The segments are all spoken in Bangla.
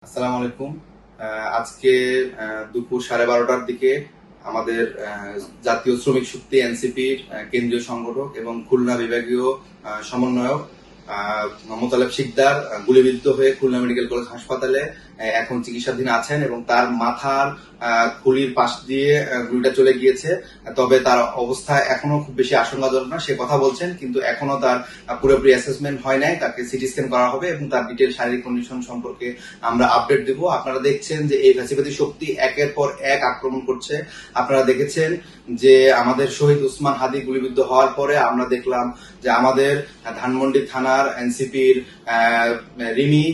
আসসালামু আলাইকুম। আজকে দুপুর 12:30টার দিকে আমাদের জাতীয় শ্রমিক শক্তি এনসিপির কেন্দ্রীয় সংগঠক এবং খুলনা বিভাগীয় সমন্বয়ক মোতালেব শিকদার গুলিবিদ্ধ হয়ে খুলনা মেডিকেল কলেজ হাসপাতালে এখন চিকিৎসাধীন আছেন এবং তার মাথার খুলির পাশ দিয়ে গুলিটা চলে গিয়েছে। তবে তার অবস্থা এখনো খুব বেশি আশঙ্কাজনক না, সে কথা বলছেন, কিন্তু এখনো তার পুরোপুরি অ্যাসেসমেন্ট হয় নাই। তাকে সিটি স্ক্যান করা হবে এবং তার ডিটেল শারীরিক কন্ডিশন সম্পর্কে আমরা আপডেট দিব। আপনারা দেখছেন যে এই ফ্যাসিবাদী শক্তি একের পর এক আক্রমণ করছে। আপনারা দেখেছেন যে আমাদের শহীদ উসমান হাদি গুলিবিদ্ধ হওয়ার পরে আমরা দেখলাম যে আমাদের ধানমন্ডি থানার এনসিপির রিমি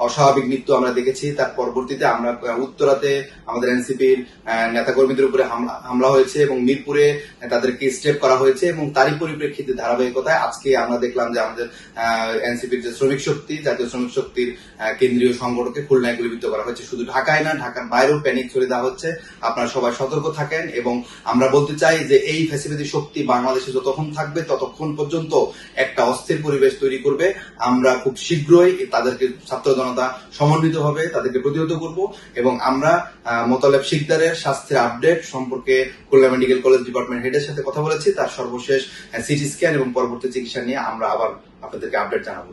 অস্বাভাবিক মৃত্যু আমরা দেখেছি। তার পরবর্তীতে আমরা উত্তরাতে আমাদের এনসিপির নেতাকর্মীদের উপরে হামলা হয়েছে এবং মিরপুরে তাদেরকে স্টেপ করা হয়েছে এবং তারই পরিপ্রেক্ষিতে ধারাবাহিকতায় আজকে আমরা দেখলাম যে আমাদের এনসিপির যে শ্রমিক শক্তি, জাতীয় শ্রমিক শক্তির কেন্দ্রীয় সংগঠনকে খুলনায় গুলিবিদ্ধ করা হয়েছে। শুধু ঢাকায় না, ঢাকার বাইরেও প্যানিক ছড়িয়ে দেওয়া হচ্ছে। আপনারা সবাই সতর্ক থাকেন এবং আমরা বলতে চাই যে এই ফ্যাসিবাদী শক্তি বাংলাদেশে যতক্ষণ থাকবে ততক্ষণ পর্যন্ত একটা অস্থির পরিবেশ তৈরি করবে। আমরা খুব শীঘ্রই তাদেরকে ছাত্র জনতা সমন্বিত হবে তাদেরকে প্রতিহত করব এবং আমরা মোতালেব শিকদারের স্বাস্থ্যের আপডেট সম্পর্কে খুলনা মেডিকেল কলেজ ডিপার্টমেন্ট হেডের সাথে কথা বলেছি। তার সর্বশেষ সিটি স্ক্যান এবং পরবর্তী চিকিৎসা নিয়ে আমরা আবার আপনাদেরকে আপডেট জানাবো।